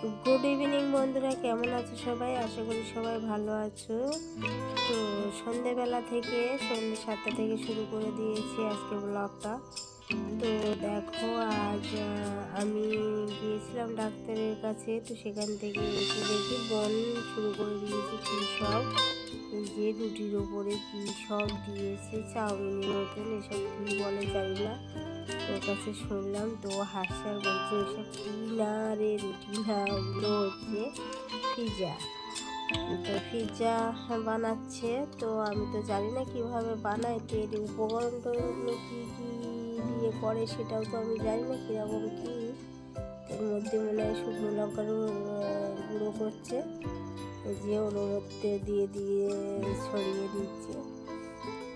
Good evening বন্ধুরা, কেমন আছো সবাই? আশা করি সবাই ভালো আছো। তো সন্ধেবেলা থেকে সন্ধ্যে 7টা থেকে শুরু করে দিয়েছি আজকে ব্লগটা। তো দেখো, আজ আমি গিয়েছিলাম ডাক্তারের কাছে। তো সেখান থেকে এসে দেখি বোন শুরু করে দিয়েছে কী সব, এই যে রুটির ওপরে কী সব দিয়েছে, চাউমিনের মতন, এসব কী বলে জানি না। ওর কাছে শুনলাম তো হাসছে আর বলছে ওইসব কী না রে, রুটি না, ওগুলো হচ্ছে পিৎজা। তো পিৎজা বানাচ্ছে। তো আমি তো জানি না কীভাবে বানায়, তো এর উপকরণগুলো কী কী দিয়ে করে সেটাও তো আমি জানি না কীরকম কী। এর মধ্যে মনে হয় শুকনো লঙ্কারও গুঁড়ো করছে, যে ওর মধ্যে দিয়ে দিয়ে ছড়িয়ে দিচ্ছে।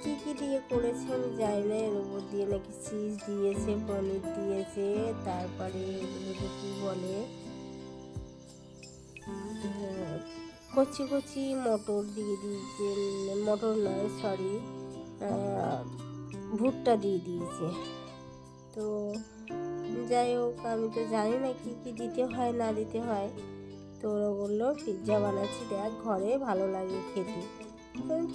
কী কী দিয়ে করেছে আমি জানি না। এর উপর দিয়ে নাকি চিজ দিয়েছে, পনির দিয়েছে, তারপরে এগুলোকে কী বলে, কচি কচি মটর দিয়ে দিয়েছে, মটর নয় সরি, ভুট্টা দিয়ে দিয়েছে। তো যাই হোক, আমি তো জানি না কী কী দিতে হয় না দিতে হয়। তো ওরা বললো পিৎজা বানাচ্ছি, দেখ ঘরে ভালো লাগে খেতে।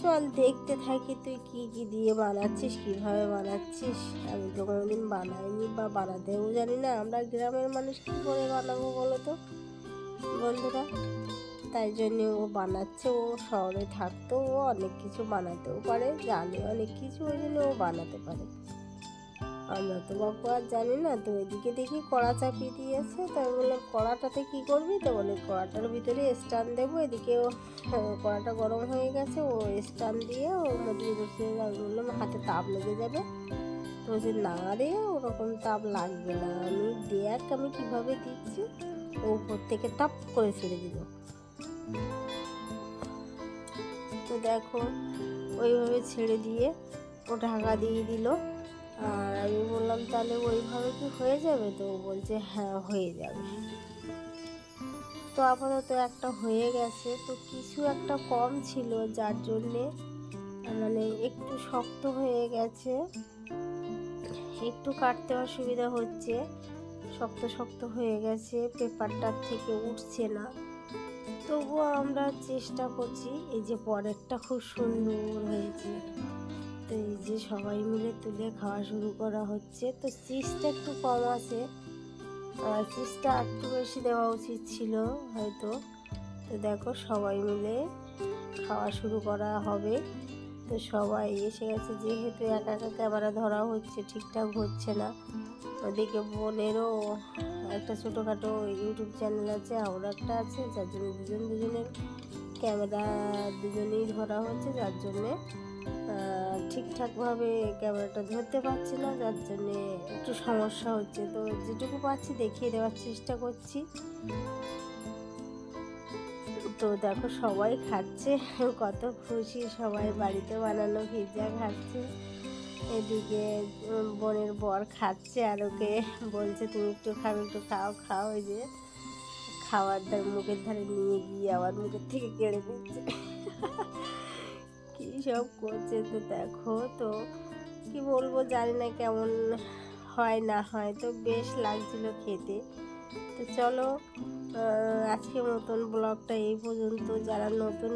চল দেখতে থাকি তুই কী কী দিয়ে বানাচ্ছিস, কীভাবে বানাচ্ছিস। আমি তো কোনোদিন বানাইনি বা বানাতেও জানি না। আমরা গ্রামের মানুষ কী করে বানাবো বলো তো বন্ধুরা। তাই জন্যে ও বানাচ্ছে। ও শহরে থাকতো, ও অনেক কিছু বানাতেও পারে, জানে অনেক কিছু, ওই জন্য ও বানাতে পারে। আমরা তো বাপু আর জানি না। তো এদিকে দেখি কড়া চাপিয়ে দিয়েছে। তো আমি বললাম কড়াটাতে কী করবি? তো বলে কড়াটার ভিতরে স্ট্যান্ড দেবো। এদিকেও কড়াটা গরম হয়ে গেছে, ও স্ট্যান্ড দিয়ে ওর মধ্যে বসিয়ে, আমি বললাম হাতে তাপ লেগে যাবে। তো বলছে না রে, ওরকম তাপ লাগবে না, আমি দেখ আমি কীভাবে দিচ্ছি। ও উপর থেকে টপ করে ছেড়ে দিল। তো দেখো, ওইভাবে ছেড়ে দিয়ে ও ঢাকা দিয়ে দিল। আর আমি বললাম তাহলে ওইভাবে কি হয়ে যাবে? তো বলছে হ্যাঁ হয়ে যাবে। তো আপাতত একটা হয়ে গেছে। তো কিছু একটা কম ছিল, যার জন্যে মানে একটু শক্ত হয়ে গেছে, একটু কাটতে অসুবিধা হচ্ছে, শক্ত শক্ত হয়ে গেছে, পেপারটার থেকে উঠছে না। তবুও আমরা চেষ্টা করছি। এই যে পরেরটা খুব সুন্দর হয়েছে। তো এই যে সবাই মিলে তুলে খাওয়া শুরু করা হচ্ছে। তো চিজটা একটু কম আছে, চিজটা একটু বেশি দেওয়া উচিত ছিল হয়তো। তো দেখো সবাই মিলে খাওয়া শুরু করা হবে। তো সবাই এসে গেছে, যেহেতু একা একা ক্যামেরা ধরা হচ্ছে, ঠিকঠাক হচ্ছে না। ওদিকে বোনেরও একটা ছোটোখাটো ইউটিউব চ্যানেল আছে, আমার একটা আছে, যার জন্য দুজনের ক্যামেরা দুজনেই ধরা হচ্ছে, যার জন্যে ঠিকঠাকভাবে ক্যামেরাটা ধরতে পারছি না, যার জন্যে একটু সমস্যা হচ্ছে। তো যেটুকু পাচ্ছি দেখিয়ে দেওয়ার চেষ্টা করছি। তো দেখো সবাই খাচ্ছে, কত খুশি, সবাই বাড়িতে বানানো পিৎজা খাচ্ছে। এদিকে বোনের বর খাচ্ছে, আর ওকে বলছে তুমি একটু খাও, একটু খাও খাও। ওই যে খাবারটা মুখের ধারে নিয়ে গিয়ে আবার মুখের থেকে কেড়ে নিচ্ছে, কী সব করছে। তো দেখো, তো কি বলবো জানি না কেমন হয় না হয়, তো বেশ লাগছিল খেতে। তো চলো, আজকের মতন ব্লগটা এই পর্যন্ত। যারা নতুন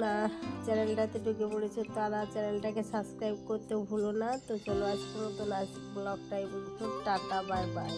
চ্যানেলটাতে ঢুকে পড়েছে তারা চ্যানেলটাকে সাবস্ক্রাইব করতে ভুলো না। তো চলো আজকের মতন ব্লগটা এই পর্যন্ত। Tata, bye bye.